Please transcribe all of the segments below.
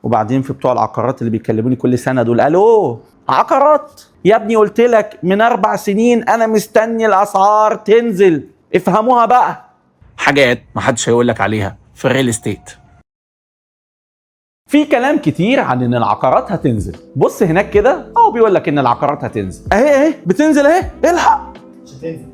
وبعدين في بتوع العقارات اللي بيكلموني كل سنه دول، الو عقارات يا ابني، قلت لك من 4 سنين انا مستني الاسعار تنزل، افهموها بقى. حاجات محدش هيقول لك عليها في الريل استيت. في كلام كتير عن ان العقارات هتنزل. بص هناك كده بيقول لك ان العقارات هتنزل اهي بتنزل اهي، الحق.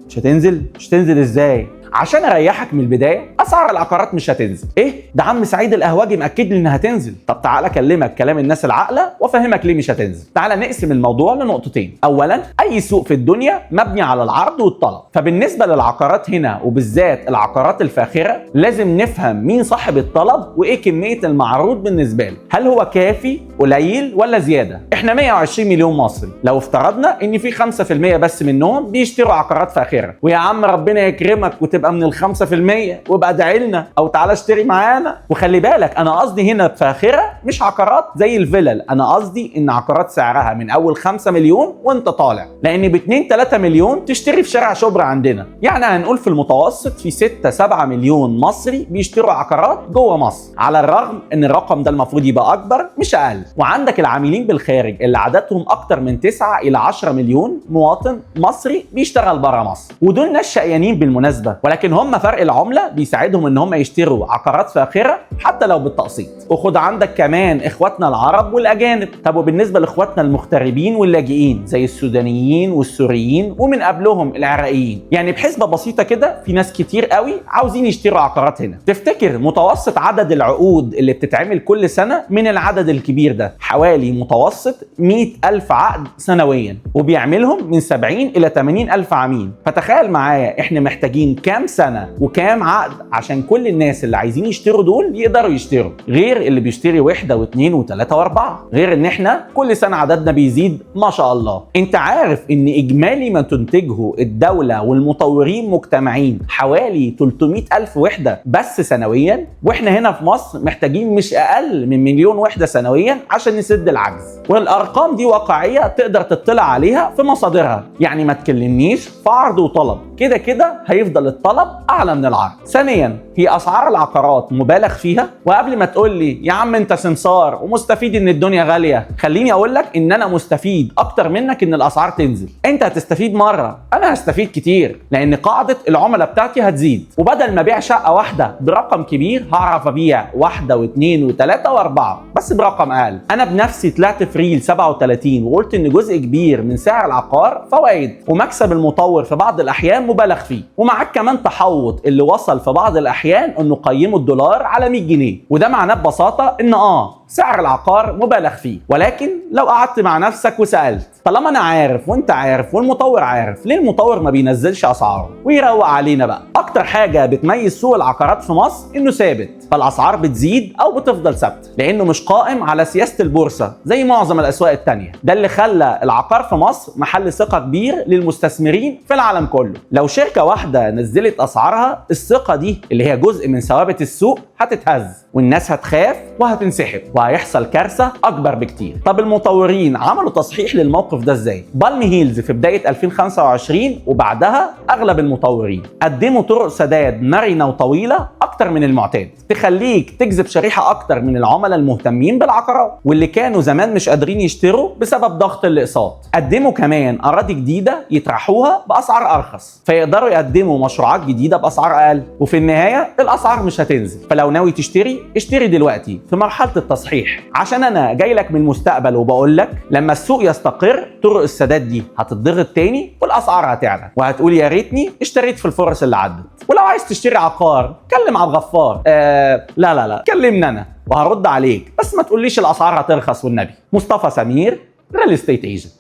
مش هتنزل ازاي؟ عشان اريحك من البدايه، اسعار العقارات مش هتنزل. ده عم سعيد القهوجي مأكد لي انها هتنزل. طب تعالى اكلمك كلام الناس العاقله وافهمك ليه مش هتنزل. تعالى نقسم الموضوع لنقطتين. اولا، اي سوق في الدنيا مبني على العرض والطلب، فبالنسبه للعقارات هنا وبالذات العقارات الفاخره لازم نفهم مين صاحب الطلب وايه كميه المعروض بالنسبه له. هل هو كافي، قليل، ولا زياده؟ احنا 120 مليون مصري، لو افترضنا ان في 5% بس منهم بيشتروا عقارات فاخره، ويا عم ربنا يكرمك وتبقى من ال5% وابقى ادعي لنا او تعالى اشتري معانا. وخلي بالك انا قصدي هنا بفاخره مش عقارات زي الفلل، انا قصدي ان عقارات سعرها من اول 5 مليون وانت طالع، لان ب 2-3 مليون تشتري في شارع شبرا عندنا. يعني هنقول في المتوسط في 6-7 مليون مصري بيشتروا عقارات جوه مصر، على الرغم ان الرقم ده المفروض يبقى اكبر مش اقل. وعندك العاملين بالخارج اللي عددهم اكتر من 9-10 مليون مواطن مصري بيشتغل بره مصر، ودول ناس شقيانين بالمناسبه، ولكن هم فرق العمله بيساعدهم ان هم يشتروا عقارات فاخره حتى لو بالتقسيط. وخد عندك كمان اخواتنا العرب والاجانب. طب وبالنسبه لاخواتنا المغتربين واللاجئين زي السودانيين والسوريين ومن قبلهم العراقيين، يعني بحسبه بسيطه كده في ناس كتير قوي عاوزين يشتروا عقارات هنا. تفتكر متوسط عدد العقود اللي بتتعمل كل سنه من العدد الكبير ده حوالي متوسط 100,000 عقد سنويا، وبيعملهم من 70-80,000 عميل. فتخيل معايا احنا محتاجين كام سنه وكام عقد عشان كل الناس اللي عايزين يشتروا دول يقدروا يشتروا، غير اللي بيشتري 1 و2 و3 و4، غير ان احنا كل سنه عددنا بيزيد ما شاء الله. انت عارف ان اجمالي ما تنتجه الدوله والمطورين مجتمعين حوالي 300,000 وحده بس سنويا، واحنا هنا في مصر محتاجين مش اقل من 1,000,000 وحده سنويا عشان نسد العجز. والارقام دي واقعيه تقدر تطلع عليها في مصادرها، يعني ما تكلمنيش في عرض وطلب، كده كده هيفضل الطلب اعلى من العرض. ثانيا، هي اسعار العقارات مبالغ فيها؟ وقبل ما تقول لي يا عم انت سمسار ومستفيد ان الدنيا غاليه، خليني اقول لك ان انا مستفيد اكتر منك ان الاسعار تنزل. انت هتستفيد مره، انا هستفيد كتير، لان قاعده العملاء بتاعتي هتزيد، وبدل ما ابيع شقه واحده برقم كبير هعرف ابيع 1 و2 و3 و4 بس برقم اقل. انا بنفسي طلعت في ريل 37 وقلت ان جزء كبير من سعر العقار فوائد ومكسب المطور في بعض الاحيان مبالغ فيه، ومعاك كمان تحوط اللي وصل في بعض الاحيان انه قيموا الدولار على 100 جنيه، وده معناه ببساطه ان سعر العقار مبالغ فيه. ولكن لو قعدت مع نفسك وسألت، طالما انا عارف وانت عارف والمطور عارف، ليه المطور ما بينزلش اسعاره ويروق علينا بقى؟ اكتر حاجه بتميز سوق العقارات في مصر انه ثابت، فالاسعار بتزيد او بتفضل ثابته، لانه مش قائم على سياسه البورصه زي معظم الاسواق التانيه. ده اللي خلى العقار في مصر محل ثقه كبير للمستثمرين في العالم كله. لو شركه واحده نزلت اسعارها، الثقه دي اللي هي جزء من ثوابت السوق هتتهز، والناس هتخاف وهتنسحب، وهيحصل كارثه اكبر بكتير. طب المطورين عملوا تصحيح للموقف ده ازاي؟ بالم هيلز في بدايه 2025 وبعدها اغلب المطورين قدموا طرق سداد مرنه وطويله اكتر من المعتاد، تخليك تجذب شريحه اكتر من العملاء المهتمين بالعقارات واللي كانوا زمان مش قادرين يشتروا بسبب ضغط الاقساط. قدموا كمان اراضي جديده يطرحوها باسعار ارخص، فيقدروا يقدموا مشروعات جديده باسعار اقل، وفي النهايه الاسعار مش هتنزل. فلو ناوي تشتري، اشتري دلوقتي في مرحله التصحيح، عشان انا جاي لك من المستقبل وبقول لك لما السوق يستقر طرق السداد دي هتتضغط تاني والاسعار هتعلى، وهتقول يا ريتني اشتريت في الفرص اللي عدت. ولو عايز تشتري عقار كلم على الغفار، لا كلمني انا وهرد عليك، بس ما تقوليش الاسعار هترخص والنبي. مصطفى سمير، ريل استيت ايجنت.